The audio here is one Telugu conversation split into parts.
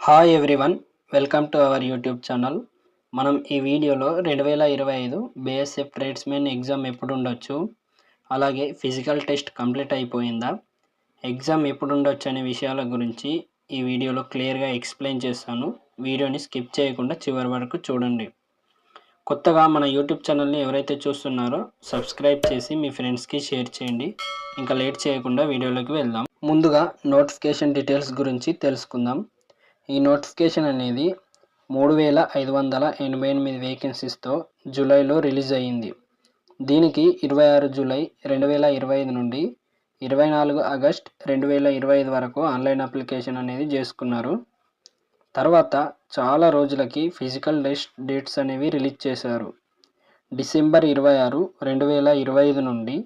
Hi everyone, welcome to our YouTube channel. మనం ఈ వీడియోలో 2025 బీఎస్ఎఫ్ ట్రేడ్స్మెన్ ఎగ్జామ్ ఎప్పుడు ఉండొచ్చు, అలాగే ఫిజికల్ టెస్ట్ కంప్లీట్ అయిపోయిందా, ఎగ్జామ్ ఎప్పుడు ఉండొచ్చు అనే విషయాల గురించి ఈ వీడియోలో క్లియర్గా ఎక్స్ప్లెయిన్ చేస్తాను. వీడియోని స్కిప్ చేయకుండా చివరి వరకు చూడండి. కొత్తగా మన యూట్యూబ్ ఛానల్ని ఎవరైతే చూస్తున్నారో సబ్స్క్రైబ్ చేసి మీ ఫ్రెండ్స్కి షేర్ చేయండి. ఇంకా లేట్ చేయకుండా వీడియోలోకి వెళ్దాం. ముందుగా నోటిఫికేషన్ డీటెయిల్స్ గురించి తెలుసుకుందాం. ఈ నోటిఫికేషన్ అనేది 3588 వేకెన్సీస్తో జూలైలో రిలీజ్ అయ్యింది. దీనికి 26 జూలై 2025 నుండి 24 ఆగస్ట్ 2025 వరకు ఆన్లైన్ అప్లికేషన్ అనేది చేసుకున్నారు. తర్వాత చాలా రోజులకి ఫిజికల్ డేట్స్ అనేవి రిలీజ్ చేశారు. డిసెంబర్ 26, 2025 నుండి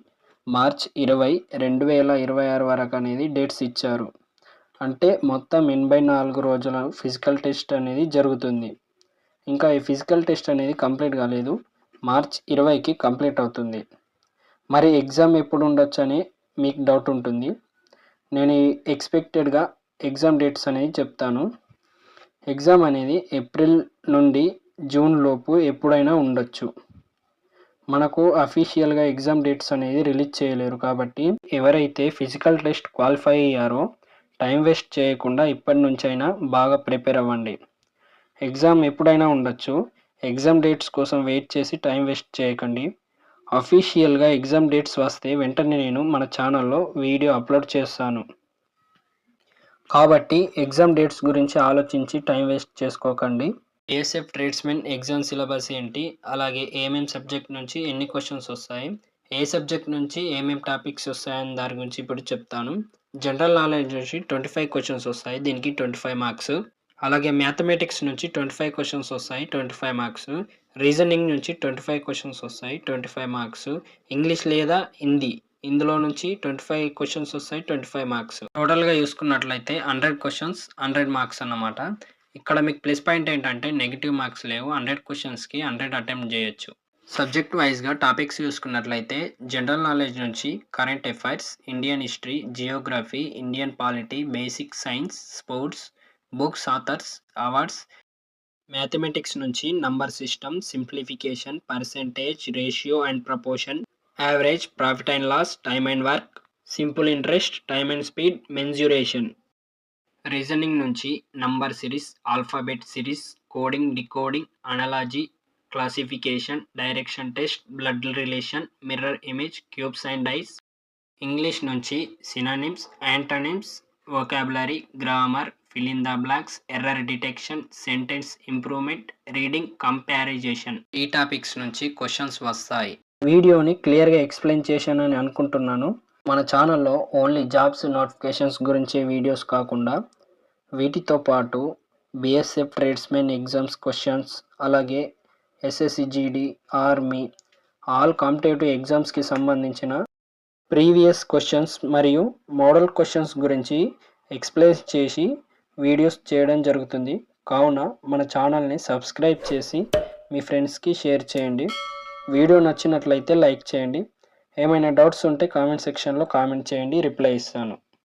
మార్చ్ 20, 2026 వరకు అనేది డేట్స్ ఇచ్చారు. అంటే మొత్తం 84 రోజుల ఫిజికల్ టెస్ట్ అనేది జరుగుతుంది. ఇంకా ఈ ఫిజికల్ టెస్ట్ అనేది కంప్లీట్ కాలేదు, మార్చ్ 20కి కంప్లీట్ అవుతుంది. మరి ఎగ్జామ్ ఎప్పుడు ఉండొచ్చు అని మీకు డౌట్ ఉంటుంది. నేను ఎక్స్పెక్టెడ్గా ఎగ్జామ్ డేట్స్ అనేది చెప్తాను. ఎగ్జామ్ అనేది ఏప్రిల్ నుండి జూన్ లోపు ఎప్పుడైనా ఉండొచ్చు. మనకు అఫీషియల్గా ఎగ్జామ్ డేట్స్ అనేది రిలీజ్ చేయలేరు. కాబట్టి ఎవరైతే ఫిజికల్ టెస్ట్ క్వాలిఫై అయ్యారో టైం వేస్ట్ చేయకుండా ఇప్పటి నుంచైనా బాగా ప్రిపేర్ అవ్వండి. ఎగ్జామ్ ఎప్పుడైనా ఉండొచ్చు. ఎగ్జామ్ డేట్స్ కోసం వెయిట్ చేసి టైం వేస్ట్ చేయకండి. అఫీషియల్గా ఎగ్జామ్ డేట్స్ వస్తే వెంటనే నేను మన ఛానల్లో వీడియో అప్లోడ్ చేస్తాను. కాబట్టి ఎగ్జామ్ డేట్స్ గురించి ఆలోచించి టైం వేస్ట్ చేసుకోకండి. బీఎస్ఎఫ్ ట్రేడ్స్మెన్ ఎగ్జామ్ సిలబస్ ఏంటి, అలాగే ఏమేం సబ్జెక్ట్ నుంచి ఎన్ని క్వశ్చన్స్ వస్తాయి, ఏ సబ్జెక్ట్ నుంచి ఏమేం టాపిక్స్ వస్తాయని దాని గురించి ఇప్పుడు చెప్తాను. జనరల్ నాలెడ్జ్ నుంచి 25 క్వశ్చన్స్ వస్తాయి, దీనికి 25 మార్క్స్. అలాగే మ్యాథమెటిక్స్ నుంచి 25 క్వశ్చన్స్ వస్తాయి, 25 మార్క్స్. రీజనింగ్ నుంచి 25 క్వశ్చన్స్ వస్తాయి, 25 మార్క్స్. ఇంగ్లీష్ లేదా హిందీ ఇందులో నుంచి 25 క్వశ్చన్స్ వస్తాయి, 25 మార్క్స్. టోటల్గా చూసుకున్నట్లయితే 100 క్వశ్చన్స్ 100 మార్క్స్ అన్నమాట. ఇక్కడ మీకు ప్లస్ పాయింట్ ఏంటంటే నెగిటివ్ మార్క్స్ లేవు. 100 క్వశ్చన్స్కి 100 అటెంప్ట్ చేయొచ్చు. సబ్జెక్ట్ వైజ్గా టాపిక్స్ చూసుకున్నట్లయితే జనరల్ నాలెడ్జ్ నుంచి current affairs, Indian history, geography, Indian polity, basic science, sports, books, authors, awards. Mathematics నుంచి number system, simplification, percentage, ratio and proportion, average, profit and loss, time and work, simple interest, time and speed, mensuration. Reasoning నుంచి number series, alphabet series, coding, decoding, analogy, classification, direction test, blood relation, mirror image, cubes and dice. English నుంచి synonyms, antonyms, vocabulary, grammar, fill in the blanks, error detection, sentence improvement, reading comprehension. ఈ టాపిక్స్ నుంచి క్వశ్చన్స్ వస్తాయి. వీడియోని క్లియర్గా ఎక్స్ప్లెయిన్ చేశానని అనుకుంటున్నాను. మన ఛానల్లో ఓన్లీ జాబ్స్ నోటిఫికేషన్స్ గురించి వీడియోస్ కాకుండా వీటితో పాటు బీఎస్ఎఫ్ ట్రేడ్స్మెన్ ఎగ్జామ్స్ క్వశ్చన్స్, అలాగే ఎస్ఎస్సిజిడి, ఆర్మీ, ఆల్ కాంపిటేటివ్ ఎగ్జామ్స్కి సంబంధించిన ప్రీవియస్ క్వశ్చన్స్ మరియు మోడల్ క్వశ్చన్స్ గురించి ఎక్స్ప్లెయిన్ చేసి వీడియోస్ చేయడం జరుగుతుంది. కావున మన ఛానల్ని సబ్స్క్రైబ్ చేసి మీ ఫ్రెండ్స్కి షేర్ చేయండి. వీడియో నచ్చినట్లయితే లైక్ చేయండి. ఏమైనా డౌట్స్ ఉంటే కామెంట్ సెక్షన్లో కామెంట్ చేయండి, రిప్లై ఇస్తాను.